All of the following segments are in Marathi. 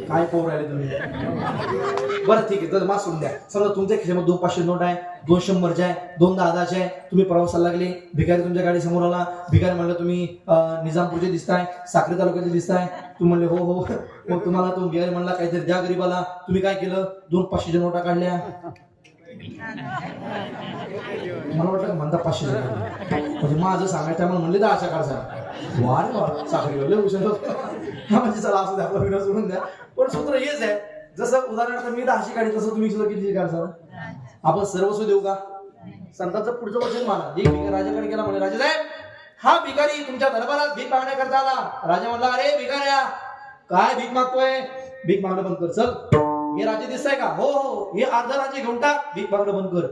काय पोर राहिले तुम्ही? बरं ठीक आहे, तर माफ सोडून द्या. समजा तुमच्या खिशामध्ये 2 500 नोट आहे, 2 100च्या आहे, 2 10चे आहे. तुम्ही प्रवासाला लागले, भिकारी तुमच्या गाडी समोर आला. भिकारी म्हणलं तुम्ही निजामपूरचे दिसताय, साक्री तालुक्याचे दिसताय. तुम्ही म्हणले हो हो. मग तुम्हाला तो भिकारी म्हणला काहीतरी द्या गरीबाला. तुम्ही काय केलं? 2 500च्या नोटा काढल्या. मला वाटतं म्हणता 500 म्हणजे माझं सांगायचं मला म्हणले 10च्या काढसा. वा रे वा, साखरी लय हुशार होतो. म्हणजे चला असं द्या, आपला व्हिडिओ सोडून द्या. पण सूत्र हेच आहे, जसं उदाहरणार्थ मी 10ची काढी तसं तुम्ही सुद्धा किती काढसाल? आपण सर्वस्व देऊ का? संतांचं पुढचं वचन माना. एक भिकारी राजाकडे गेला, म्हणे राजा साहेब, हा भिकारी तुमच्या दरबारात भीक मागण्याकरता आला. राजा म्हणला, अरे भिकाऱ्या, काय भीक मागतोय? भीक मागणं बंद कर. चल, हे राजे दिसताय का? हो हो, हे अर्ध राज्य घेऊन टाक, भीक मागणं बंद कर.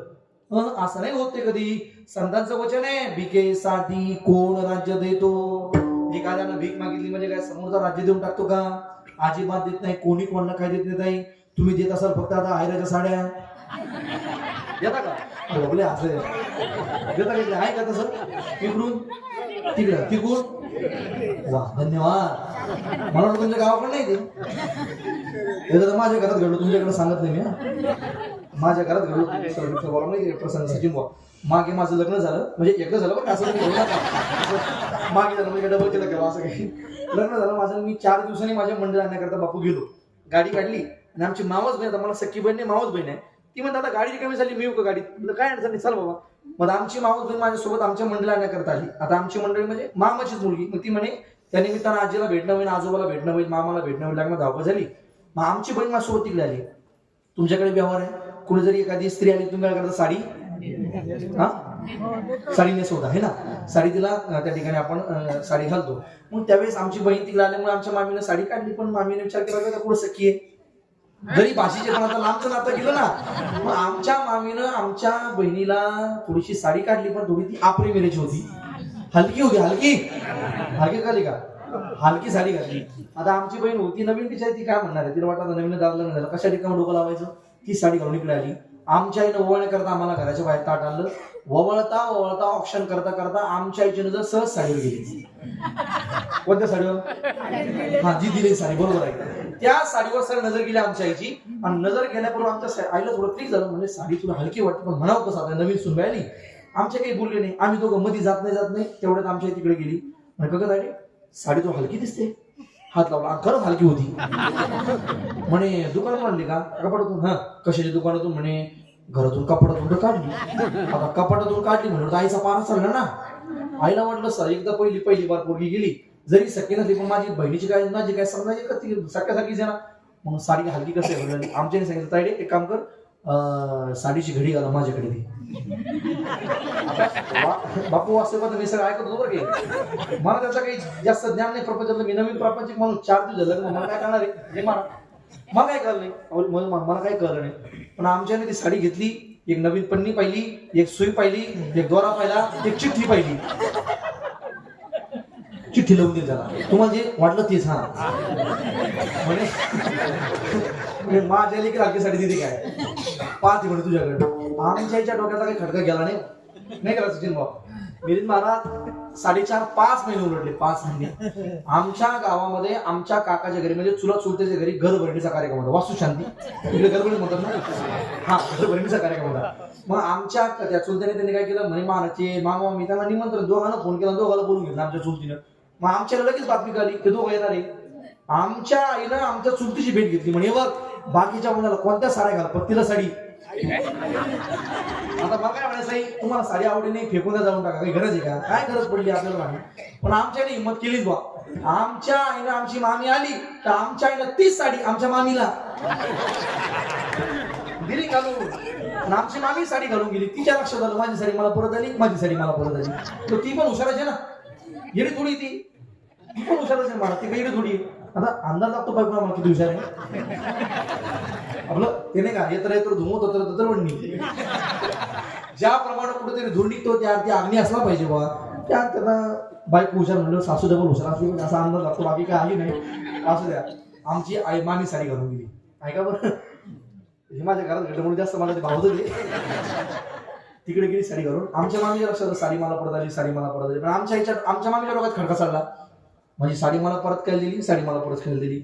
असं नाही होते कधी. संतांचं वचन आहे, भिकेसाठी कोण राज्य देतो? एखाद्यानं भीक मागितली म्हणजे काय समोरचा राज्य देऊन टाकतो का? अजिबात देत नाही. कोणी कोणाला काय देत नाही. तुम्ही देत असाल फक्त आता आयऱ्याच्या साड्या देता का? बघले असं देता का? आहे का तसं? इकडून तिकडं तिकडून. वा, धन्यवाद. मला वाटतं तुमच्या गावाकडे नाही ते. तर माझ्या घरात घडलो, तुमच्याकडे सांगत नाही मी. माझ्या घरात घडलो प्रसंग. सचिन भाऊ, मागे माझं लग्न झालं, म्हणजे एकदा झालं पण असं मागे झालं म्हणजे डबल केलं केव्हा असं काही. लग्न झालं माझं, मी 4 दिवसांनी माझ्या मंडळ आणण्याकरता बापू गेलो. गाडी काढली आणि आमची मावस बहीण, आता मला सख्खी बहीण नाही मावस बहीण आहे, ती म्हणते आता गाडी कमी झाली, मी येऊ का गाडीत? म्हणजे काय अडचण नाही, चल बाबा. मग आमची मावस बहीण माझ्यासोबत आमच्या मंडळ आणण्याकरता आली. आता आमची मंडळी म्हणजे मामाचीच मुलगी. मग ती म्हणे त्या निमित्तानं आजीला भेटणं होईल, आजोबाला भेटणं होईल, मामाला भेटणं होईल. लग्न धावपळ झाली. मग आमची बहीण माझ्यासोबत तिकडे आली. तुमच्याकडे व्यवहार आहे, कुणी जरी एखादी स्त्री आली तुम्ही काय करता? साडी, हा साडी नेसवता आहे ना, साडी तिला त्या ठिकाणी आपण साडी घालतो. मग त्यावेळेस आमची बहीण तिकडे आल्यामुळे आमच्या मामीनं साडी काढली. पण मामीने विचार केला का कुठं सखी आहे, जरी भाषेचे पण आता लांबचं नातं गेलं ना. मग आमच्या मामीनं आमच्या बहिणीला थोडीशी साडी काढली, पण थोडी ती आपली मेरेची होती, हलकी होती. हलकी हलकी घाली का? हलकी साडी घातली. आता आमची बहीण होती नवीन, तिच्या ती काय म्हणणार आहे? तिला वाटतं नवीन दाखलं झालं, कशा ठिकाणी डोकं लावायचं. ती साडी घालून इकडे आली. आमच्या आईनं ओवळण्याकरता आम्हाला घराच्या बाहेर ताट आणलं. ववळता ववळता ऑप्शन करता करता आमच्या आईची नजर सहज साडीवर गेली. कोणत्या साडीवर? हा, जी दिली साडी, बरोबर आहे. त्या साडीवर सर नजर गेली आमच्या आईची. आणि नजर गेल्याबरोबर आमच्या आईला थोडं क्लिक झालं, म्हणजे साडी तुला हलकी वाटते, पण म्हणावं कसं? आता नवीन सुनबाई आली. आमच्या काही बोलले नाही. आम्ही दोघं मध्ये जात नाही. तेवढ्यात आमच्या आई तिकडे गेली. म्हणजे बघत आहे, साडी तुला हलकी दिसते. हात लावला, खरंच हलकी होती. म्हणे दुकानात आणली का? कपाटातून. हा, कशाच्या दुकानातून? म्हणे घरातून कपाटातून काढली. आता कपाटातून काढली म्हणून आईचा पारा चालला ना. आईला वाटलं सर एकदा पहिली बार पोरगी गेली, जरी सख्खी नसली पण माझी बहिणीची काय माझी काय समजायची का ती सख्यासारखीच आहे ना. मग साडी हलकी कसं आहे? आमच्याने सांगितलं ताईडे एक काम कर, साडीची घडी घाला माझ्याकडे ती. बापू असते पण मी सगळं ऐकत होतो बरं की. मला त्याचं काही जास्त ज्ञान नाही प्रपंचातलं. मी नवीन प्रपंच म्हणून 4 दिवस झालं, मला काय करणार आहे हे मला काय कळलं नाही. मला काय कळलं नाही. पण आमच्याने ती साडी घेतली, एक नवीन पन्नी पाहिली, एक सुई पाहिली, एक दोरा पाहिला, एक चिठ्ठी पाहिली. चिठ्ठी लावून दिली त्याला. तुम्हाला जे वाटलं तेच. हा म्हणे माझ्या लेकी हलकी साडी दिली काय पाहते म्हणे तुझ्याकडे. आमच्या आईच्या डोक्याचा काही खटका गेला नाही करा सचिन भाऊ. मिलिंद महाराज 4.5 महिने उलटले. 5 महिने आमच्या गावामध्ये आमच्या काकाच्या घरी म्हणजे चुलत चुलत्याच्या घरी घरभरणीचा कार्यक्रम होता. वास्तुशांती तिकडे घरभरणी म्हणतात ना. हा, घरभरणीचा कार्यक्रम होता. मग आमच्या त्या चुलत्याने त्यांनी काय केलं, म्हणे मानाचे मामा मी त्यांना निमंत्रण, दोघांना फोन केला, दोघांना बोलून घेतलं आमच्या चुलतीनं. मग आमच्याला लगेच बातमी कळली ते दोघं येणार आहे. आमच्या आईनं आमच्या चुलतीची भेट घेतली. म्हणे बघ बाकीच्या मुलाला कोणत्या साड्या घाल, पण तिला साडी. आता मला काय म्हणायचं, तुम्हाला साडी आवडली नाही फेकून द्या, जाऊन टाका, काही गरज आहे का? काय गरज पडली आपल्याला नाही. पण आमच्याने हिंमत केलीच बा. आमच्या आईनं आमची मामी आली तर आमच्या आईनं तीच साडी आमच्या मामीला दिली घालून. आमची मामी साडी घालून गेली. तिच्या लक्षात आलं माझी साडी मला परत आली, माझी साडी मला परत आली. तर ती पण हुशारच आहे ना, येडी थोडी ती पण हुशारच आहे. मला ती काही थोडी. आता अंदाज लागतो पाहिजे मला किती हुशार आहे आपलं. ते नाही का येतर धुमत होत तर वडणी. ज्याप्रमाणे कुठेतरी धूळ निघतो त्या अर्थी अग्नी असला पाहिजे बा. त्या त्यांना बायको हुशार म्हणलं, सासू डबल हुशार असली असा अंदाज लागतो. बाकी काय आली नाही. असू द्या. आमची आई मामी साडी घालून गेली. ऐका बरं, हे माझ्या घरात घडलं म्हणून जास्त मला ते भावतं ते. तिकडे गेली साडी घालून. आमच्या मामीच्या लक्षात साडी मला परत आली, साडी मला परत आली. पण आमच्या मामीच्या डोक्यात खडका चालला, माझी साडी मला परत काय दिली, साडी मला परत खायला दिली.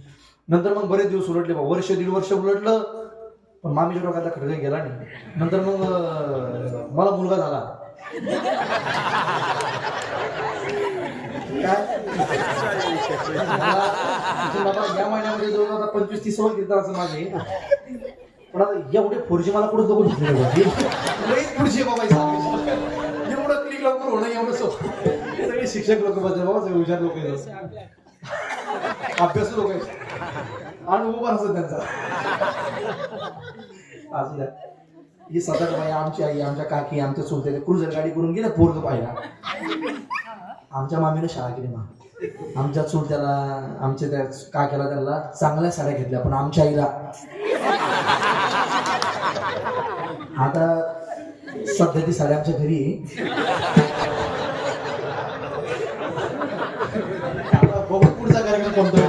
नंतर मग बरेच दिवस उलटले, वर्ष दीड वर्ष उलटलं, पण मामीच्या डोक्यातला खडका गेला नाही. नंतर मग मला मुलगा झाला. बाबा या महिन्यामध्ये जवळ 25-30 वर्ष घेतात असं माझे. पण आता एवढे 4G मला कुठं बघून पुढची बाबा एवढं क्लिक लवकर होणं एवढं सगळे शिक्षक लोक बघतात बाबा, सगळे हुशार लोक आहेत, अभ्यासू लोक आहेत, अनुभव पण असत त्यांचा. ही सतत बाई आमची आई, आमच्या काकी, आमच्या चुलते क्रुझर गाडी करून गेले पोरग पाहिला. आमच्या मामीने शाळा केली मा, आमच्या चुलत्याला, आमच्या त्या काक्याला त्यांना चांगल्या साड्या घेतल्या, पण आमच्या आईला आता सध्या ती साडी आमच्या घरी बघू पुढचा कार्यक्रम कोणता.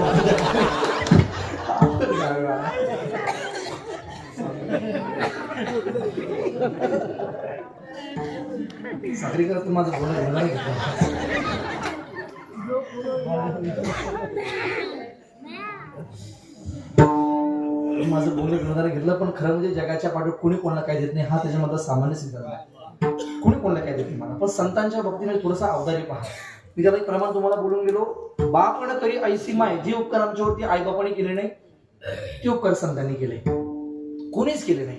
साखरी करत माझं बोलणं घेणार माझं बोलणं घेणार घेतलं, पण खरं म्हणजे जगाच्या पाठीवर कोणी कोणाला काय देत नाही, हा त्याच्यामधला सामान्य सिद्धांत आहे. कोणी कोणाला काय देत नाही मला. पण संतांच्या बाबतीने थोडासा अवधारी पहा. मी त्याला एक प्रमाण तुम्हाला बोलून गेलो. बापण करी ऐसी माय, जे उपकार आमच्यावरती आई बापाने केले नाही ते उपकार संतांनी केले, कोणीच केले नाही.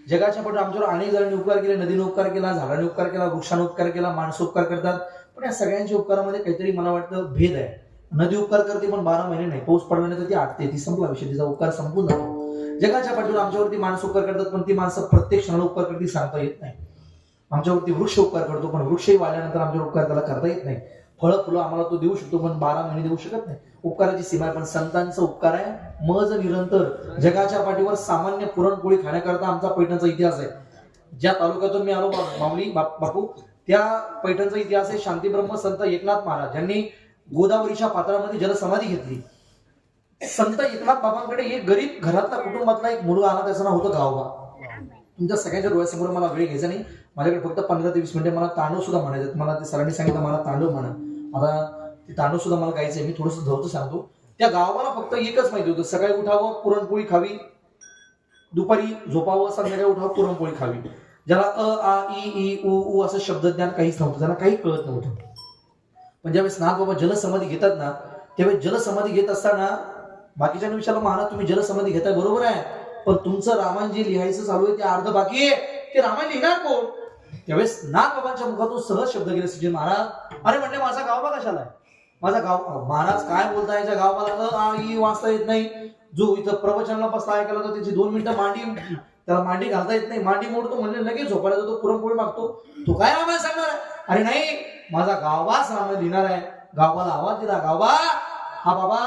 जगाच्या पाठीवर आमच्यावर अनेक जणांनी उपकार केले, नदीने उपकार केला, झाडाने उपकार केला, वृक्षाने उपकार केला, माणसं उपकार करतात. पण या सगळ्यांच्या उपकारामध्ये काहीतरी मला वाटतं भेद आहे. नदी उपकार करते पण 12 महिने नाही, पाऊस पडला नाही तर ती आटते, ती संपला विषय, तिचा उपकार संपून जातो. जगाच्या पाठीवर आमच्यावरती माणसं उपकार करतात, पण ती माणसं प्रत्येक क्षणाला उपकार करते सांगता येत नाही. आमच्यावरती वृक्ष उपकार करतो, पण वृक्षही वाढल्यानंतर आमच्यावर उपकार त्याला करता येत नाही. फळं फुलं आम्हाला तो देऊ शकतो, पण 12 महिने देऊ शकत नाही. उपकाराची सीमा आहे. पण संतांचा उपकार आहे मज निरंतर. जगाच्या पाठीवर सामान्य पुरणपोळी खाण्याकरता आमचा पैठणचा इतिहास आहे. ज्या तालुक्यातून मी आलो माऊली बापू, त्या पैठणचा इतिहास आहे. शांतीब्रह्म संत एकनाथ महाराज यांनी गोदावरीच्या पात्रामध्ये जलसमाधी घेतली. संत एकनाथ बाबांकडे एक गरीब घरातला कुटुंबातला एक मुलगा आला, त्याचं नाव होतं गावबा. तुमच्या सगळ्यांच्या डोळ्यासमोर मला वेळ घ्यायचा नाही, माझ्याकडे फक्त 15 ते 20 मिनिटे. मला तांडव सुद्धा म्हणायचं, मला ते सरांनी सांगितलं मला तांडव म्हणा. आता ते तांडव सुद्धा मला गायचंय, मी थोडंसं धवतं सांगतो. त्या गावाला फक्त एकच माहिती होतं, सकाळी उठावं पुरणपोळी खावी, दुपारी झोपावं, संध्याकाळी उठावं पुरणपोळी खावी. ज्याला अ आ इ ई उ उ असं शब्दज्ञान काहीच नव्हतं, त्यांना काही कळत नव्हतं. पण ज्यावेळेस नाथ बाबा जलसमाधी घेतात ना, त्यावेळेस जलसमाधी घेत असताना बाकीच्या विषयाला महाराज तुम्ही जलसमाधी घेताय बरोबर आहे, पण तुमचं रामायण जे लिहायचं चालू आहे ते अर्ध बाकी आहे, ते रामायण लिहिणार कोण? त्यावेळेस नाथ बाबांच्या मुखातून सहज शब्द गेले, सुजय महाराज. अरे म्हणले माझा गावबा कशाला आहे? माझा गाव महाराज काय बोलताय, याच्या गावाला अ आ इ वाचता येत नाही. जो इथं प्रवचनाला बसला ऐकायला तर त्याची 2 मिनिटं त्याला मांडी घालता येत नाही, मांडी मोडतो म्हणले लगेच झोपायला जातो, पुरणपोळी मागतो. तो काय रामायण सांगणार? अरे नाही, माझा गावबाच रामायण लिहिणार आहे. गावाला आवाज दिला, गावबा हा बाबा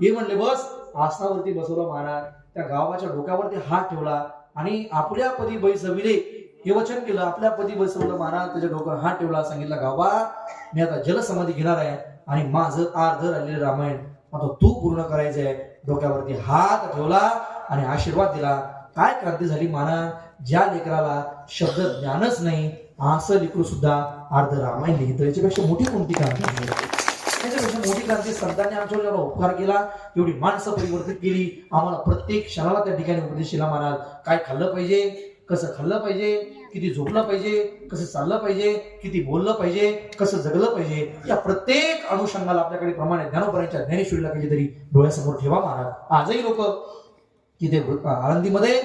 ये म्हणले, बस. आसनावरती बसवलं महाराज, त्या गावाच्या डोक्यावरती हात ठेवला आणि आपल्या पदी बैसविले हे वचन केलं. आपल्या पदी बसवलं महाराज, त्याच्या डोक्यावर हात ठेवला, सांगितलं गावबा मी आता जलसमाधी घेणार आहे आणि माझं अर्ध राहिलेलं रामायण आता तू पूर्ण करायचंय. डोक्यावरती हात ठेवला आणि आशीर्वाद दिला. काय क्रांती झाली महाराज, ज्या लेकराला शब्द ज्ञानच नाही असं लेकरू सुद्धा अर्ध रामायण लिहितं. याच्यापेक्षा मोठी कोणती क्रांती? त्याच्यापेक्षा मोठी क्रांती संतांनी आमच्यावर जेवढा उपकार केला, तेवढी माणसं परिवर्तित केली. आम्हाला प्रत्येक क्षणाला त्या ठिकाणी उपदेश दिला महाराज. काय खाल्लं पाहिजे, कसं खाल्लं पाहिजे, किती झोपलं पाहिजे, कसं चाललं पाहिजे, किती बोललं पाहिजे, कसं जगलं पाहिजे, या प्रत्येक अनुषंगाला आपल्याकडे प्रमाणे ज्ञानोबरांच्या ज्ञानेश्वरीला कधीतरी डोळ्यासमोर ठेवा महाराज. आजही लोक तिथे आळंदीमध्ये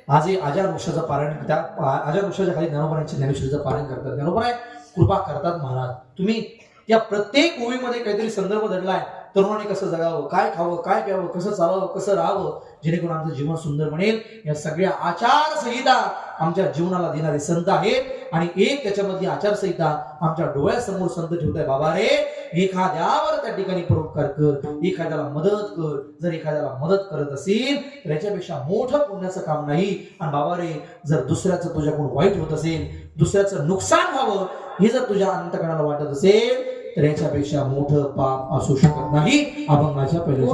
आजही आजार वृक्षाचं पारायण, त्या आजार वृक्षाच्या खाली ज्ञानोबरांच्या ज्ञानेश्वरीचं पारायण करतात. ज्ञानोबराय कृपा करतात महाराज. तुम्ही या प्रत्येक ओळीमध्ये काहीतरी संदर्भ दडलाय. तरुणाने कसं जगावं, काय खावं, काय प्यावं, कसं चालावं, कसं राहावं, जेणेकरून आमचं जीवन सुंदर बनेल. या सगळ्या आचारसंहिता आमच्या जीवनाला देणारे संत आहेत. आणि एक त्याच्यामधली आचारसंहिता आमच्या डोळ्यासमोर संत ठेवताय. बाबा रे, एखाद्यावर त्या ठिकाणी परोपकार कर, एखाद्याला मदत कर. जर एखाद्याला मदत करत असेल तर याच्यापेक्षा मोठं पुण्याचं काम नाही. आणि बाबा रे, जर दुसऱ्याचं तुझ्याकडून वाईट होत असेल, दुसऱ्याचं नुकसान व्हावं हे जर तुझ्या अंतःकरणाला वाटत असेल तर याच्यापेक्षा मोठं पाप असू शकत नाही. अभंगाच्या पहिल्या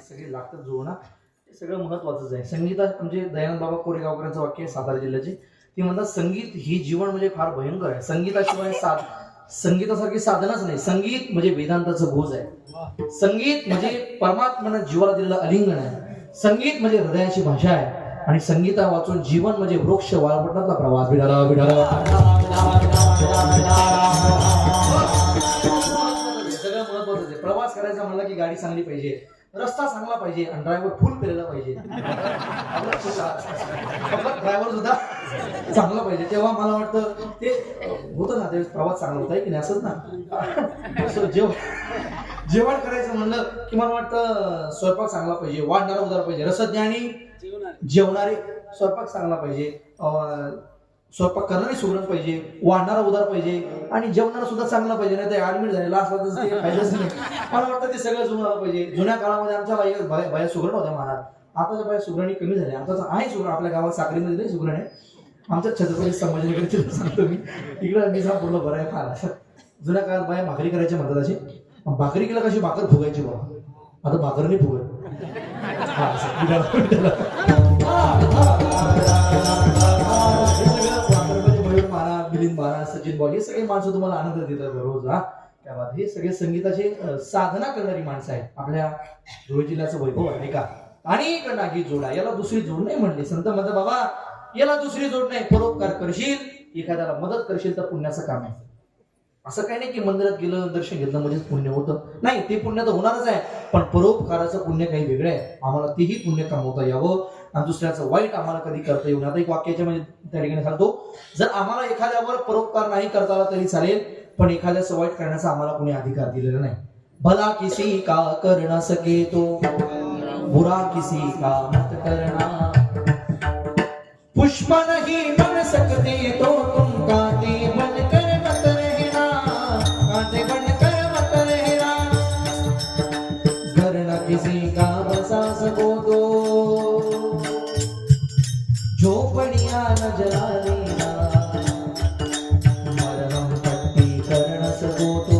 सगळे लागतात जुळणं, हे सगळं महत्वाचंच आहे. संगीतात म्हणजे दयानंद बाबा कोरेगावकरांचं वाक्य आहे सातारा जिल्ह्याचे, ती म्हणतात संगीत ही जीवन म्हणजे फार भयंकर आहे. संगीताशिवाय संगीतासारखी साधनच नाही. संगीत म्हणजे वेदांताचं बोज आहे. संगीत म्हणजे परमात्म्यानं जीवाला दिलेलं अलिंगन आहे. संगीत म्हणजे हृदयाची भाषा आहे. आणि संगीता वाचून जीवन म्हणजे वृक्ष वाळवटातला प्रवास. विठाला विठाला सगळं महत्वाचं आहे. प्रवास करायचा म्हणलं की गाडी चांगली पाहिजे, रस्ता चांगला पाहिजे आणि ड्रायव्हर फुल पेलेला पाहिजे. ड्रायव्हर सुद्धा चांगला पाहिजे. तेव्हा मला वाटतं ते होतं ना, ते प्रवास चांगला होता की नाही, असंच ना. जेवण करायचं म्हणलं की मला वाटतं स्वयंपाक चांगला पाहिजे, वाढणारा उदार पाहिजे, रसज्ञानी जेवणारे, स्वयंपाक चांगला पाहिजे, स्वयंपाक करणारी सुगरण पाहिजे, वाढणारा उदार पाहिजे आणि जेवणारा सुद्धा चांगला पाहिजे. नाही तर ऍडमिट झालेला असला तर ते फायदाच नाही. मला वाटतं ते सगळं जुळायला पाहिजे. जुन्या काळामध्ये आमच्या बाया सुगरण होत्या महाराज. आताच्या बाया सुगरणी कमी झाल्या. आमचा आहे सुगरण, आपल्या गावात साखरीमध्ये नाही सुगरण आहे. आमच्या छत्रपती संभाजीनगरची सांगतो मी, तिकडं निजामपूरला बरं आहे फार. जुन्या काळात बाया भाकरी करायच्या म्हणतात अशी. भाकरी केला कशी भाकर फुगायची बघा, आता भाकर नाही फुगत. मिलिंद महाराज, सचिन भाऊ हे सगळे माणसं तुम्हाला आनंद देतात रोज. त्या बाद हे सगळे संगीताचे साधना करणारी माणसं आहेत. आपल्या धुळे जिल्ह्याचं वैभव आहे का. आणि नागी जोडा, याला दुसरी जोड नाही म्हणली. संत म्हणतात बाबा याला दुसरी जोड नाही. परोपकार करशील, एखाद्याला मदत करशील तर पुण्याचं काम आहे. असं काही नाही की मंदिरात गेलं दर्शन घेतलं म्हणजेच पुण्य होतं, नाही. ते पुण्य तर होणारच आहे, पण परोपकाराचं पुण्य काही वेगळं आहे. आम्हाला तेही पुण्य कमवता यावं आणि दुसऱ्याचं वाईट आम्हाला कधी करता येऊ नये. आता एक वाक्याच्या म्हणजे त्या ठिकाणी सांगतो, जर आम्हाला एखाद्यावर परोपकार नाही करता आला तरी चालेल, पण एखाद्याचं वाईट करण्याचा आम्हाला कोणी अधिकार दिलेला नाही. भला किसी का कर न सके तो बुरा किसी का मत करना, पुष्प नहीं बन सकते तो तुम कांटे बनकर मत रहना, कांटे बनकर मत रहना, घर न किसी का बसा सको तो झोपड़ियां न जला देना, मरहम पट्टी कर न सको तो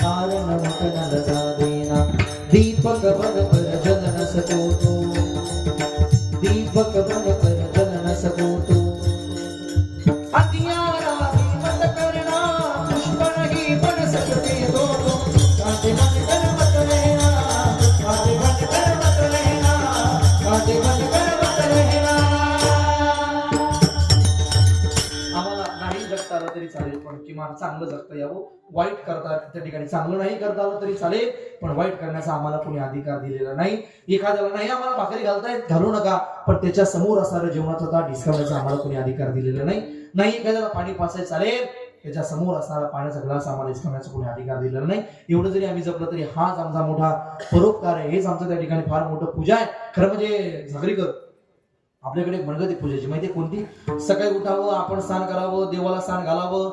कारण मत न लगा देना, दीपक बन कर जल न सको तो दीपक बन कर जल न सको तो अंधियारा ही मत करना, पुष्प नहीं बन सकते तो कांटे बनकर मत रहना, कांटे बनकर मत रहना, कांटे बनकर मत रहना. आम्हाला नाही जगता आलं तरी चालेल, पण किमान चांगलं जगता यावं. वाईट करता त्या ठिकाणी चांगलं नाही करता आलं तरी चालेल, पण वाईट करण्याचा आम्हाला कोणी अधिकार दिलेला नाही. एखाद्याला नाही आम्हाला भाकरी घालतायत घालू नका, पण त्याच्या समोर असणाऱ्या जेवणाचा ताट हिसकावण्याचा आम्हाला कोणी अधिकार दिलेला नाही. नाही एखाद्याला पाणी पाचायचं चालेल, त्याच्या समोर असणारा पाण्याचा ग्लास आम्हाला हिसकावण्याचा कोणी अधिकार दिलेला नाही. एवढं जरी आम्ही जपलं तरी हाच आमचा मोठा परोपकार आहे. हेच आमचं त्या ठिकाणी फार मोठं पूजा आहे. खरं म्हणजे झाकरीकर आपल्याकडे गणपती पूजेची माहिती कोणती, सकाळी उठावं, आपण स्नान करावं, देवाला स्नान घालावं,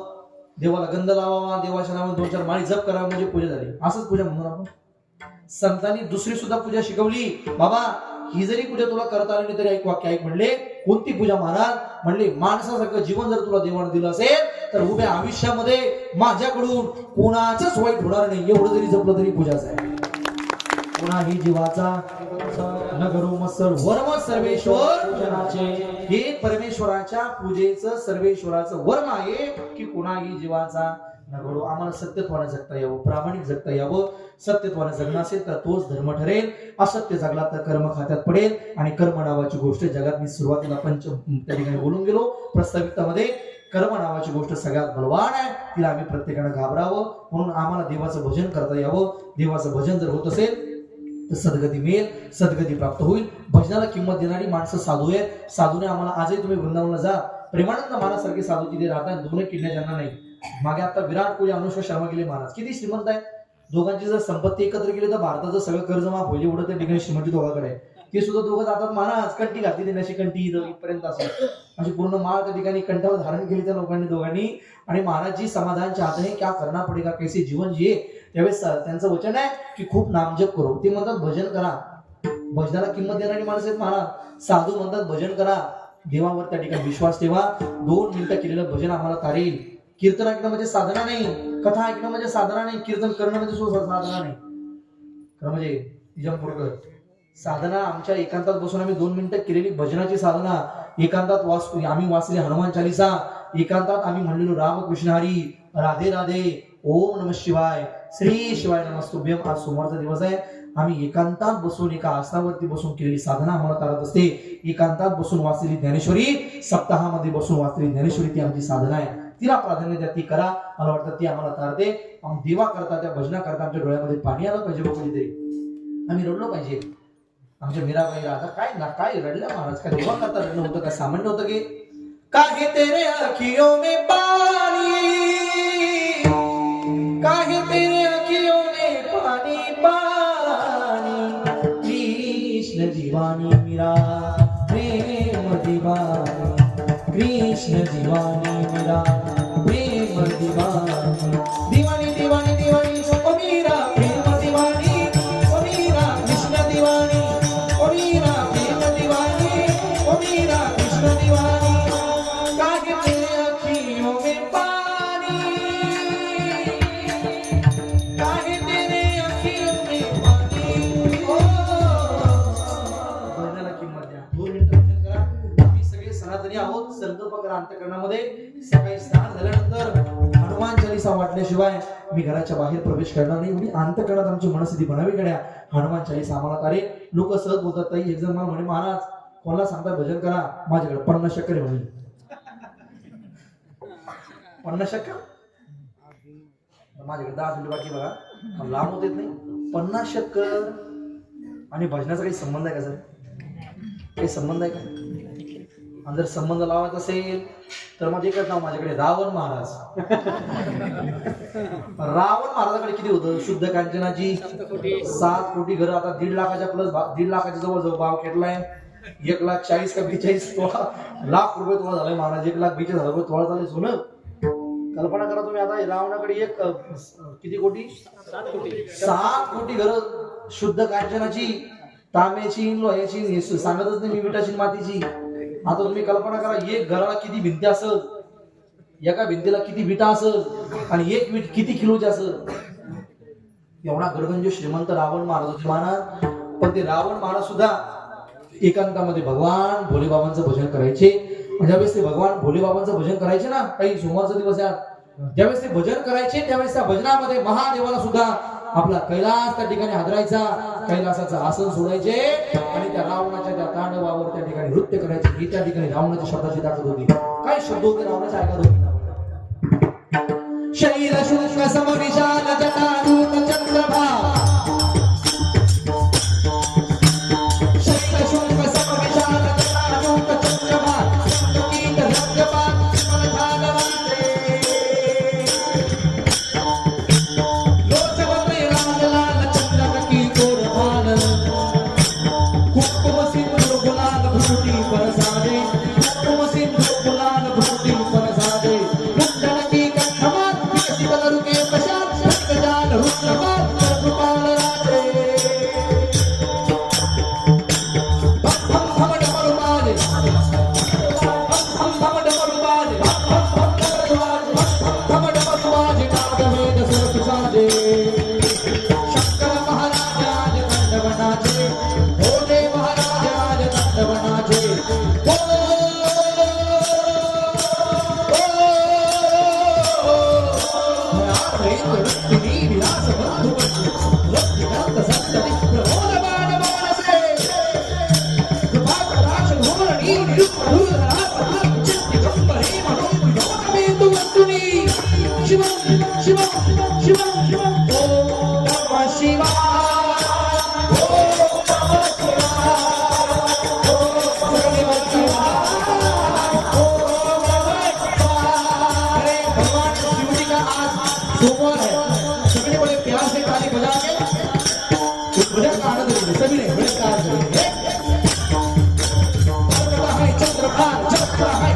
देवाला गंध लावावा, देवाच्या नावाने 2-4 माळी जप करावं म्हणजे पूजा झाली. असंच पूजा म्हणून आपण संतांनी दुसरी सुद्धा पूजा शिकवली. बाबा ही जरी पूजा तुला करता आली तरी एक वाक्य ऐक म्हणले. कोणती पूजा महाराज म्हणले, माणसासारखं जीवन जर तुला देवाने दिलं असेल तर उभ्या आयुष्यामध्ये माझ्याकडून कोणाचंच वाईट होणार नाही. एवढं जरी जपलं तरी पूजाच आहे. कोणाही जीवाचा नगरो मत्सर वर्म सर्वेश्वर पूजनाचे, हे परमेश्वराच्या पूजेचं सर्वेश्वराचं वर्म आहे की कोणाही जीवाचा नगरो. आम्हाला सत्यत्वाने जगता यावं, प्रामाणिक जगता यावं. सत्यत्वाने जगणं असेल तर तोच धर्म ठरेल. असत्य जगला तर कर्म खात्यात पडेल. आणि कर्म नावाची गोष्ट जगात मी सुरुवातीला त्या ठिकाणी बोलून गेलो प्रस्तावितामध्ये, कर्म नावाची गोष्ट सगळ्यात बलवान आहे. तिला आम्ही प्रत्येकानं घाबरावं. म्हणून आम्हाला देवाचं भजन करता यावं. देवाचं भजन जर होत असेल तर सद्गती मिळेल, सद्गती प्राप्त होईल. भजनाला किंमत देणारी माणसं साधू आहेत. साधूने आम्हाला आजही तुम्ही वृंदावनला जा, प्रेमानंद महाराजसारखे साधू तिथे राहतात. दोन्ही किडण्या ज्यांना नाही. मागे आता विराट कोहली, अनुष्का शर्मा गेले महाराज, किती श्रीमंत आहे. दोघांची जर संपत्ती एकत्र केली तर भारताचं सगळं कर्ज माफ होईल. एवढं त्या ठिकाणी श्रीमंती दोघांकडे आहे. ते सुद्धा दोघं जातात महाराज, कंठी घातली देण्याची, कंठी इथपर्यंत असं अशी पूर्ण माळ त्या ठिकाणी कंठावर धारण केली त्या लोकांनी दोघांनी. आणि महाराज जी समाधान चाहते हैं, क्या करना पडेगा, कैसे जीवन जिये. त्यावेळेस त्यांचं वचन आहे की खूप नामजप करो. ते म्हणतात भजन करा. भजनाला किंमत देणारी माणसं आहेत महाराज. साधू म्हणतात भजन करा, देवावर त्या ठिकाणी विश्वास ठेवा. 2 मिनिटं केलेलं भजन आम्हाला तारेल. कीर्तन ऐकणं म्हणजे साधना नाही, कथा ऐकणं म्हणजे साधना नाही, कीर्तन करणं म्हणजे साधना नाही. खरं म्हणजे यमपुरकर साधना आमच्या एकांतात बसून आम्ही 2 मिनिटं केलेली भजनाची साधना एकांतात आम्ही वाचली हनुमान चालीसा एकांतात आम्ही म्हणलेलो रामकृष्ण हरी राधे राधे ओम नमः शिवाय श्री शिवाय नमस्तुभ्यम. आज सोमवारचा दिवस आहे. आम्ही एकांतात बसून एका आसनावरती बसून केलेली साधना आम्हाला तारत असते. एकांतात बसून वाचलेली ज्ञानेश्वरी सप्ताहामध्ये बसून वाचलेली ज्ञानेश्वरी ती आमची साधना आहे. तिला प्राधान्य द्या, ती करा. मला वाटतं ती आम्हाला तारते. देवा करता त्या भजना करता आमच्या डोळ्यामध्ये पाणी आलं पाहिजे. कधीतरी आम्ही रडलो पाहिजे. आमच्या मीराबाई आता काय रडल्या महाराज, काय देवा करता रडणं होतं, काय सामान्य होतं की काहे तेरे अखियों में पानी, काहे तेरे अखियों में पानी पानी, कृष्ण दीवानी मेरा प्रेम दीवानी, कृष्ण दीवानी मेरा प्रेम दीवानी, दीवानी दीवानी दीवानी ओ मेरा प्रेम दीवानी, ओ मेरा कृष्ण दीवानी, ओ मेरा प्रेम दीवानी, ओ मेरा कृष्ण दीवानी. काहे तेरे अखियों में पानी, काहे तेरे अखियों में पानी. ओ भजनाला किंमत द्या. 2 मिनिटं भजन करा. आम्ही सगळे सनातनी आहोत. संकल्प करा अंतःकरणामध्ये. सकाळी स्नान झाल्यानंतर हनुमान चालीसा वाटल्याशिवाय मी घराच्या बाहेर प्रवेश करणार नाही. मी अंतःकरणात आमची मनस्थिती बनावी गड्या. हनुमान चालीसा आम्हाला तारे. लोक सहज बोलतात. ताई एक जण मला म्हणे महाराज कोणाला सांगता भजन करा, माझ्याकडे 50 शक्कर आहे म्हणे. 50 शक्कर माझ्याकडे 10 मिनिट बाकी बघा. लांब होत येत नाही. 50 शक्कर आणि भजनाचा काही संबंध आहे का सर? काही संबंध आहे का? आणि जर संबंध लावायचा असेल तर मग एकच नाव माझ्याकडे रावण महाराज. रावण महाराजाकडे किती होतं? शुद्ध कांचनाची 7 कोटी घरं. आता 1.5 लाखाच्या प्लस 1.5 लाखाच्या जवळ भाव केटलाय. 1,40,000 का 42 लाख रुपये तोळा झालाय महाराज. 1,42,000 रुपये तोळा झाले सोनं. कल्पना करा तुम्ही. आता रावणाकडे एक किती कोटी? 7 कोटी घरं शुद्ध कांचनाची, तांब्याची, लोह्याची, सांगतच नाही मी, मिठाची मातीची. आता तुम्ही कल्पना करा एक घराला किती भिंती असेल, एका भिंतीला किती विटा असेल आणि एक वीट किती किलोची असेल. एवढा गडगंज श्रीमंत रावण महाराज होते महाराज. पण ते रावण महाराज सुद्धा एकांतामध्ये भगवान भोलेबाबांचं भजन करायचे. ज्यावेळेस ते भगवान भोलेबाबांचं भजन करायचे ना, काही सोमवारचा दिवस आहे, ज्यावेळेस ते भजन करायचे त्यावेळेस त्या भजनामध्ये महादेवाला सुद्धा आपला कैलास त्या ठिकाणी हादरायचा. कैलासाचं आसन सोडायचे आणि त्या रावणाच्या त्या तांडवावर त्या ठिकाणी नृत्य करायचे. ही त्या ठिकाणी रावणाच्या शब्दाची ताकद होती. काय शब्द होते रावणाच्या? ऐका दोन्ही. शैल शुल्क समविशाल जटारूप चंद्रभा, शैल शुल्क समविशाल जटारूप चंद्रभा, कीट रक्तपात स्मरधान वंदे, लोचवते रामलाल चंद्र की गोरभान, कुकुम सिंधु गुलाल भूटी परसादे, कुकुम सिंधु गुलाल भूटी परसादे, मुंडन की कंठमात विकसित करू के प्रशांत शक्तजाल रुद्रपात कृपाल राजे. भम भम डमरू बाजे, भम भम डमरू बाजे, भम डमरू बाजे, नागवेद सुर साजे. शंकर महाराज आज दंडवनाचे, भोले महाराज आज दंडवनाचे. विलास बंधु भक्तिकांत संतति प्रबोध बाण मानसे, कृपा कटाक्ष धोरणी निरुपधुरधरा चित्तिगंबरे मनोविनोदमेतु वस्तुनि. शिवं शिवं शिवं शिवं ओम नमः शिवाय, ओम नमः शिवाय, ओम नमः शिवाय, ओम नमः शिवाय. अरे भगवान शिव जी का आज सोमवार है. सभी बड़े प्यार से ताली बजा के भजन का आनंद लेंगे. सभी ने बड़े प्यार से चंद्रभान चंद्रभान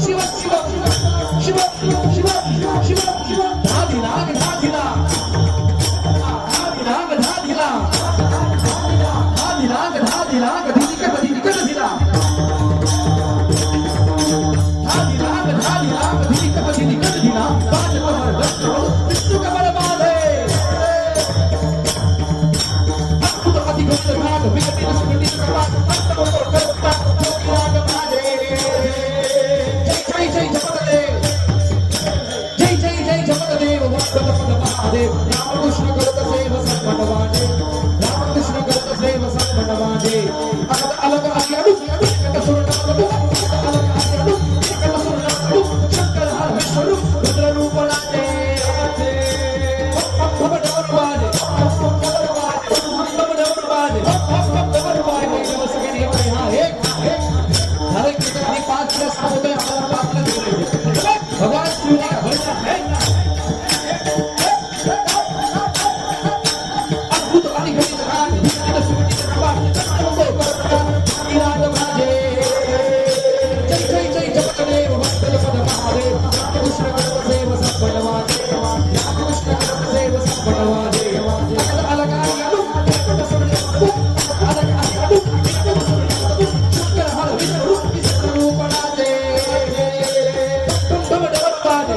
शिव शिव शिव शिव शिव शिव धाधिला धाधिला धाधिला धाधिला धाधिला धाधिला गधिनिका गधिनिका गधिला धाधिला धाधिला गधिनिका गधिनिका गधिला बाज कमर दस्तरो विष्णु कमल बाधे अद्भुत अधिगत भाग विगतित सुगतित कपाट अष्टवतो करता राग बाधे जय जय जपदेव जय जय जय जपदेव वक्रत पद महादेव रामकृष्ण करत सेव संपटवाजे रामकृष्ण करत सेव संपटवाजे अगत अलग अगियाडू एकट सुरनामू अगत अलग अगियाडू एकट सुरनामू शंकर हर विष्णु रुद्र रूपणाचे भवडवरवाजे भवडवरवाजे भवडवरवाजे सगळे एवढे हा एक हर एक ठिकाणी 5 रस होते आपल्याला 5 दिले भगवान शिवने भजन है अद्भुत आणि गणित राग विगतित सुगतित कपाट अष्टवतो इराद माझे जय जय जय जपदेव वक्रत पद महादेव रामकृष्ण करत सेव संपटवाजे रामकृष्ण करत सेव संपटवाजे अगत अलग अगियाडू एकट सुरनामू अलग अगियाडू एकट सुरनामू शंकर हर विष्णु रूपणाचे भवडवरवाजे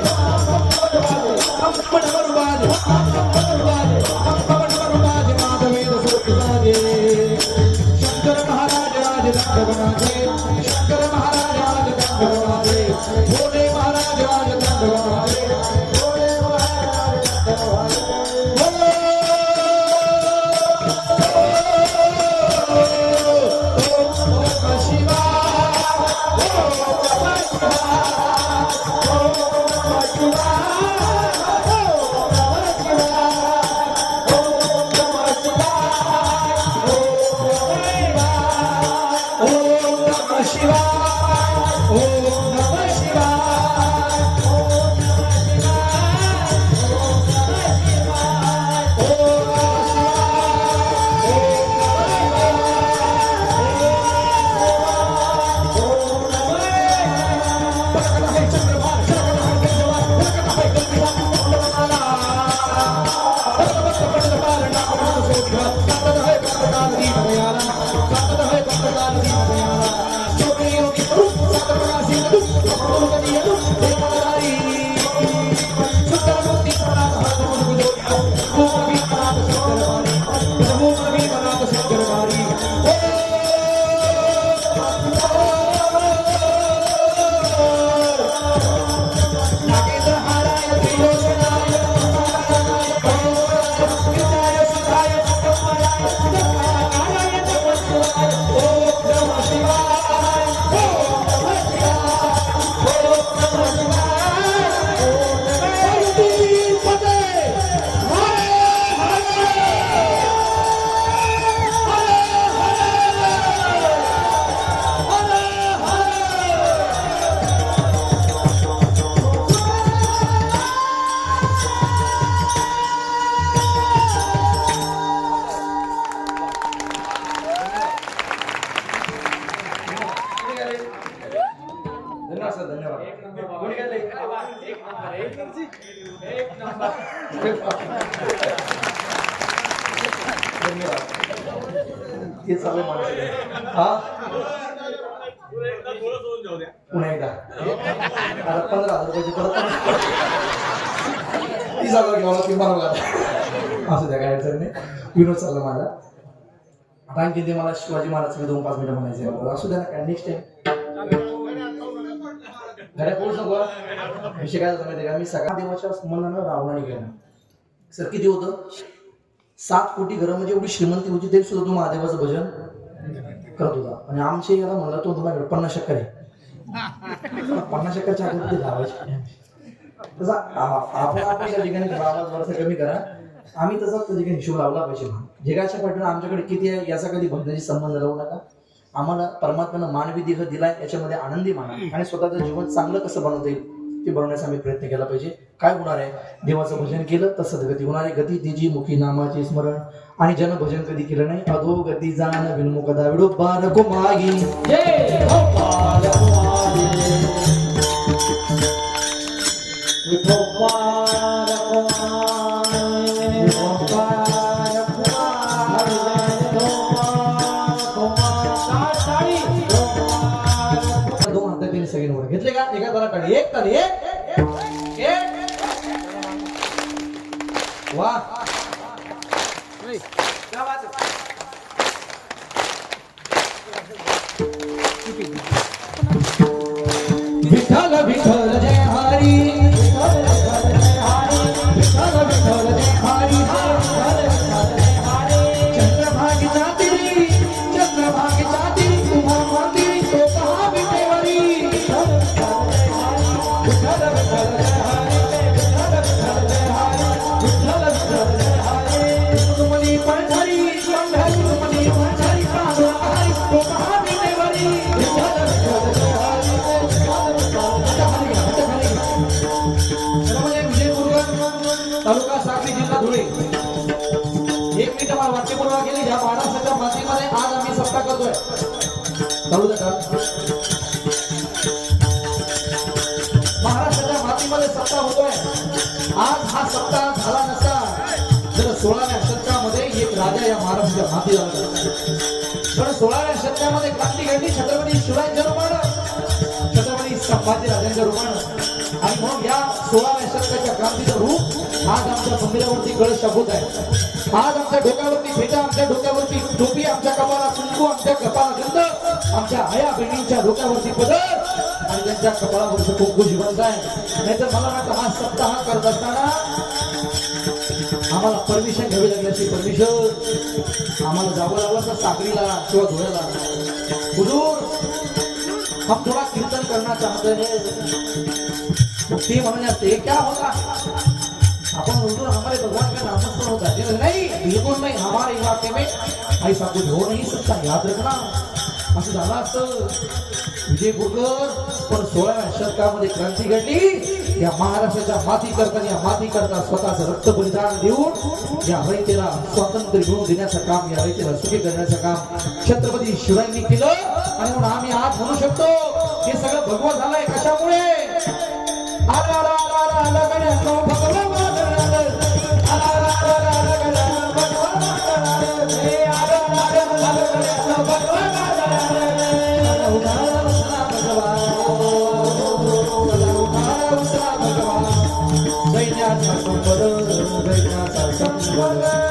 भवडवरवाजे भवडवरवाजे माधवेंद्र सुरसाजे शंकर महाराज राज दंडवनाचे शंकर महाराज राज दंडवनाचे भोले महाराज राज दंडवनाचे भोले महाराज राज दंडवनाचे ओम शिवाय ओम हे सगळे माणसं हा पुन्हा एकदा आता 15,000 रुपयाची परत ती जागा घेऊन ती मला असं द्या काय अडचण नाही. विनोद चालला माझा आता आणखी ते मला शिवाजी महाराज 2-5 मिनिटं म्हणायचे असू द्या ना काय नेक्स्ट टाइम घड्या पोहोच नको विषय काय झाला माहिती का मी सगळ्या देवाच्या संबंधानं रावणाने केलं सर किती होतं 7 कोटी घरं म्हणजे एवढी श्रीमंती होती तरी सुद्धा तो महादेवाचं भजन करत होता आणि आमच्या याला म्हणला तो तुम्हाला 50 एकर आहे 50 एकरच्या आधी लावायचे तसा आपण आपल्या ठिकाणी 12 वर्ष कमी करा आम्ही तसाच त्या ठिकाणी हिशोब लावला पाहिजे जगाच्या पाठीवर आमच्याकडे किती आहे याचा कधी भजनाशी संबंध लावू नका आम्हाला परमात्म्यानं मानवी देह दिलाय याच्यामध्ये आनंदी माना आणि स्वतःचं जीवन चांगलं कसं बनवता येईल ते बनवण्याचा आम्ही प्रयत्न केला पाहिजे. काय होणार आहे देवाचं भजन केलं तर सद्गती होणार आहे. गती तिची मुखी नामाचे स्मरण आणि जन भजन कधी केलं नाही अधो गती जाण विनमुख दाविडो बारको मागी दोन हाताने सगळे नोट घेतले का एका जरा काढी एक ताली एक वा विठ्ठल विठ्ठल जय हरी विठ्ठल विठ्ठल जय हरी चंद्रभागेच्या तिरी उमा माती तो पहा विटेवरी विठ्ठल विठ्ठल जय हरी विठ्ठल जय हरी विठ्ठल जय हरी तुमनी पंढरी तुमनी पंढरी तो पहा विटेवरी विठ्ठल विठ्ठल जय हरी तालुका साक्री जिल्हा धुळे एक मिनिट मला वाक्यपूर्वा केली या महाराष्ट्राच्या मातीमध्ये आज आम्ही सप्ताह करतोय चालू द्या महाराष्ट्राच्या मातीमध्ये सप्ताह होतोय आज हा सप्ताह झाला नसता तर 16व्या शतकामध्ये एक राजा या महाराष्ट्राच्या माती झाला पण 16व्या शतकामध्ये क्रांती घडली छत्रपती शिवाजीच्या रूपानं छत्रपती संभाजी राजांच्या रूपानं आणि म्हणून या 16व्या शतकाच्या क्रांतीचं रूप आज आमच्या मंदिरावरती कळस शाबूत आहे आज आमच्या डोक्यावरती फेटा आमच्या डोक्यावरती टोपी आमच्या कपाळाला कुंकू आमच्या कपाळाला गंध आमच्या आया बहिणींच्या डोक्यावरती पदर आणि त्यांच्या कपाळावरती कुंकू जिवंत आहे नाहीतर मला वाटतं हा सप्ताह करत असताना आम्हाला परमिशन घ्यावी लागली अशी परमिशन आम्हाला जावं लागलं तर साखरीला किंवा धुळ्याला हुजूर हम थोड़ा कीर्तन करना चाहते हैं ते म्हणण्याचे क्या होगा अपन हुजूर हमारे भगवान का नामस्मरण होता है नहीं बिल्कुल नहीं हमारे इलाके में ऐसा कुछ हो नहीं सकता याद रखना असं झालं असतं विजय गुरकर पण 16व्या शतकामध्ये क्रांती घडली या महाराष्ट्राच्या माती करता स्वतःचं रक्त बलिदान देऊन या रयतेला स्वातंत्र्य मिळवून देण्याचं काम या रयतेला सुखी करण्याचं काम छत्रपती शिवाजींनी केलं आणि म्हणून आम्ही आज म्हणू शकतो हे सगळं भगवत झालंय कशामुळे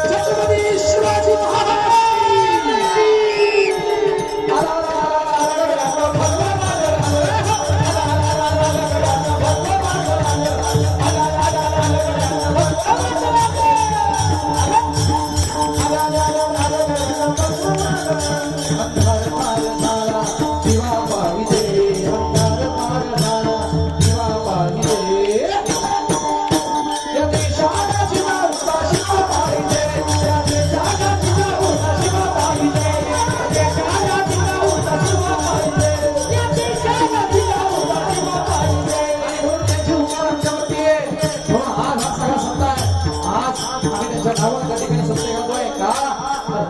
छत्रपती शिवाजी महाराज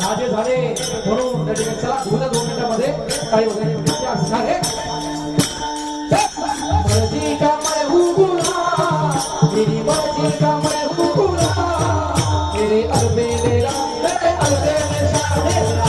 राजे झाले म्हणून त्या ठिकाणी चला 2 मिनिटांमध्ये काही वगैरे असणार आहे मर्जी का मैं हुकुला मेरी मर्जी का मैं हुकुला मेरे अलबेला मेरे अलबेला मेरे अलबेला मेरे अलबेला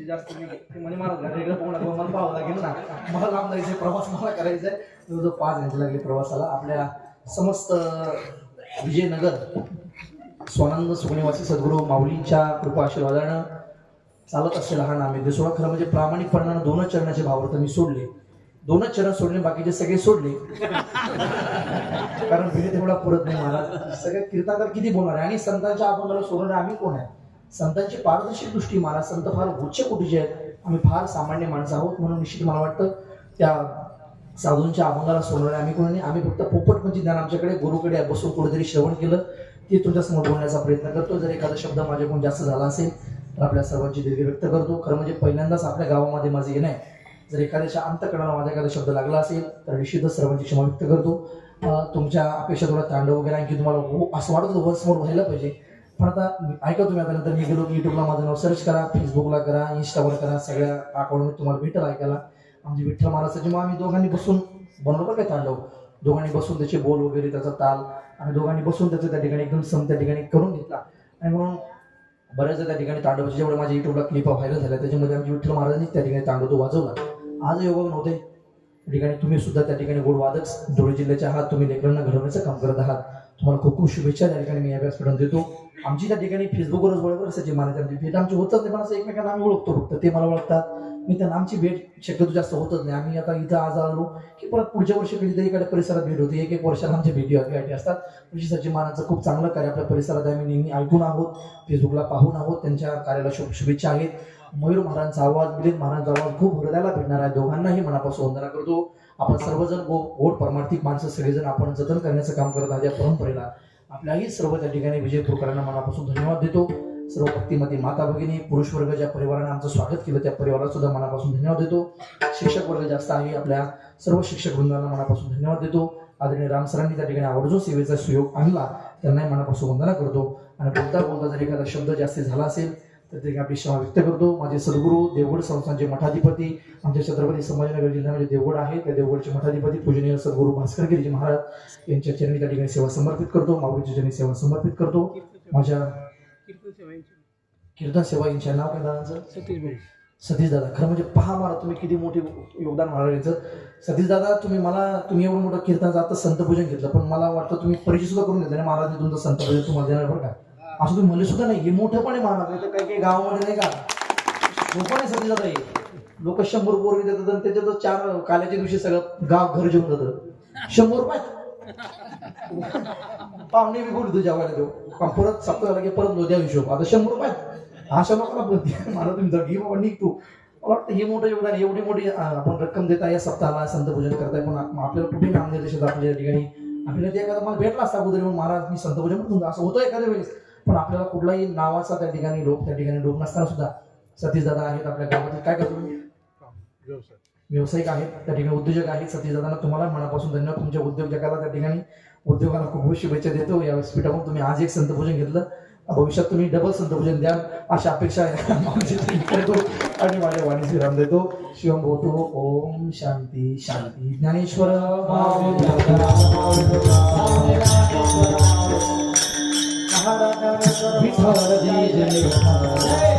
जास्त म्हणे मला घरी मला पाहावं लागेल ना मला लांब जायचं प्रवास मला करायचा आहे जवळजवळ 5 घंटे लागले प्रवासाला आपल्या समस्त विजयनगर स्वानंद सुगणिवासी सद्गुरू माऊलींच्या कृपा आशीर्वादानं चालत असलेला हा नामयज्ञ सोहळा खरं म्हणजे प्रामाणिकपणानं 2 चरणाचे भावार्थ मी सोडले 2 चरण सोडले बाकीचे सगळे सोडले कारण वेळ तेवढा पुरत नाही मला सगळे कीर्तनकार किती बोलणार आहे आणि संतांच्या आपण सोडणार आम्ही कोण आहे संतांची पारदर्शी दृष्टी महाराज संत फार उच्च कोटीचे आहेत, आम्ही फार सामान्य माणसं आहोत, म्हणून निश्चित मला वाटतं त्या साधूंच्या अभंगाला सोडवणे आम्ही कोणी, आम्ही फक्त पोपटपंची ज्ञान आमच्याकडे गुरुकडे बसून कुठेतरी श्रवण केलं, ते तुमच्यासमोर बोलण्याचा प्रयत्न करतो. जर एखादा शब्द माझ्याकडून जास्त झाला असेल तर आपल्या सर्वांची दीर्घ व्यक्त करतो. खरं म्हणजे पहिल्यांदाच आपल्या गावामध्ये माझं येणं आहे, जर एखाद्याच्या अंतकरणाला माझा एखादा शब्द लागला असेल तर निश्चितच सर्वांची क्षमा व्यक्त करतो. तुमच्या अपेक्षा थोडा तांडव वगैरे आणखी तुम्हाला असं वाटत होतं समोर व्हायला पाहिजे, पण आता ऐका तुम्ही आता नंतर मी गेलो की युट्यूबला माझं नाव सर्च करा, फेसबुकला करा, इंस्टावर करा, सगळ्या अकाउंटमध्ये तुम्हाला भेटेल ऐकायला. आमची विठ्ठल महाराजाची मग आम्ही दोघांनी बसून बनवलं काय तांडव, दोघांनी बसून त्याचे बोल वगैरे त्याचा ताल आम्ही दोघांनी बसून त्याचं त्या ठिकाणी एकदम सम त्या ठिकाणी करून घेतला. आणि म्हणून बऱ्याचदा त्या ठिकाणी तांडवाचे जेवढे माझ्या युट्यूबला क्लिप व्हायरल झाल्या त्याच्यामध्ये आमची विठ्ठल महाराजांनी त्या ठिकाणी तांडव तो वाजवला. आज योगा नव्हते त्या ठिकाणी तुम्ही सुद्धा त्या ठिकाणी गोड वादक धुळे जिल्ह्याचे आहात, तुम्ही लेकरांना घडवण्याचं काम करत आहात, तुम्हाला खूप खूप शुभेच्छा त्या ठिकाणी मी या व्यासपीठात देतो. आमची त्या ठिकाणी फेसबुकवरच ओळख असायची मानायची, आमची भेट आमची होतच नाही, पण असं एकमेकांना आम्ही ओळखतो, फक्त ते मला ओळखतात, मी त्यांना आमची भेट शक्यतो जास्त होतच नाही. आम्ही आता इथं आज आलो की परत पुढच्या वर्षी कधीतरी एखाद्या परिसरात भेट होती, एक एक वर्षाला आमच्या भेटी असतात. ऋषी सचिन मानाचं खूप चांगलं कार्य आपल्या परिसरात आम्ही नेहमी ऐकून आहोत, फेसबुकला पाहून आहोत, त्यांच्या कार्याला शुभेच्छा आहेत. मयूर महाराजांचा आवाज, मिलिंद महाराजांचा आवाज खूप हृदयाला भेटणार आहे, दोघांनाही मनापासून वंदना करतो. आपण सर्वजण गोड परमार्थिक माणसं सगळेजण आपण जतन करण्याचं काम करत आहात या परंपरेला. आपल्याही सर्व त्या ठिकाणी विजयपूरकरांना मनापासून धन्यवाद देतो. सर्व भक्तिमती माता भगिनी पुरुष वर्ग ज्या परिवाराने आमचं स्वागत केलं त्या परिवाराला सुद्धा मनापासून धन्यवाद देतो. शिक्षक वर्ग जास्त आहे, आपल्या सर्व शिक्षक वृंदांना मनापासून धन्यवाद देतो. आदरणीय राम सरांनी त्या ठिकाणी आवर्जून सेवेचा सुयोग आणला, त्यांनाही मनापासून वंदना करतो. आणि बोलता बोलता जर एखादा शब्द जास्त झाला असेल तर ते आपली क्षमा व्यक्त करतो. माझे सद्गुरू देवगड संस्थानचे मठाधिपती आमच्या छत्रपती संभाजीनगर जिल्ह्यामध्ये देवगड आहे, त्या देवगडचे मठाधिपती पूजनीय सद्गुरू भास्करगिरीजी महाराज यांच्या चरणी त्या ठिकाणी सेवा समर्पित करतो, माऊलीच्या चरणी सेवा समर्पित करतो. माझ्या कीर्तन सेवा यांच्या नाव काय दादांचं? सतीश दादा. खरं म्हणजे पहा मला तुम्ही किती मोठे योगदान महाराजांचं. सतीश दादा तुम्ही एवढं मोठं कीर्तनाचं आता संतपूजन घेतलं, पण मला वाटतं तुम्ही परिचय सुद्धा करून घेतलं नाही महाराज तुमचं संतपूजन तुम्हाला देणार बरं का. असं तुम्ही म्हणले सुद्धा नाही, हे मोठंपणे महाराज नाही तर काही काही गावामध्ये नाही का लोकांनी सतीश दादा हे लोक 100 रुपये देतात आणि त्याच्यात 4 काल्याच्या दिवशी सगळं गाव घर जेवून जातं. 100 रुपये पाहुणे बी बोलू तुझ्या वाला देऊ परत सप्ताहाला की परत द्या हिशोब. आता 100 रुपये अशा लोकांना मला तुम्ही जर घे बाबा निघतो. मला वाटतं हे मोठं योगदान, एवढी मोठी आपण रक्कम देता या सप्ताहाला संतपूजन करताय, पण आपल्याला कुठे नामनिर्देशित आपल्या ठिकाणी आपल्याला ते एखादा मला भेटला असता अगोदर महाराज मी संतपूजन करतो असं होतं एखाद्या वेळेस, पण आपल्याला कुठलाही नावाचा त्या ठिकाणी लोक नसताना सुद्धा सतीश दादा आहेत आपल्या गावातील. काय करतो व्यावसायिक आहेत त्या ठिकाणी, उद्योजक आहेत. सतीश दादांना तुम्हाला मनापासून धन्यवाद. तुमच्या उद्योग जगाला त्या ठिकाणी उद्योगाला खूप खूप शुभेच्छा देतो. या व्यासपीठावरून तुम्ही आज एक संतपूजन घेतलं, भविष्यात तुम्ही डबल संतपूजन द्या अशा अपेक्षा करतो आणि माझ्या वाणीचे राम देतो. शिवम भवतो. ओम शांती शांती. ज्ञानेश्वर विठ्ठल जय जय.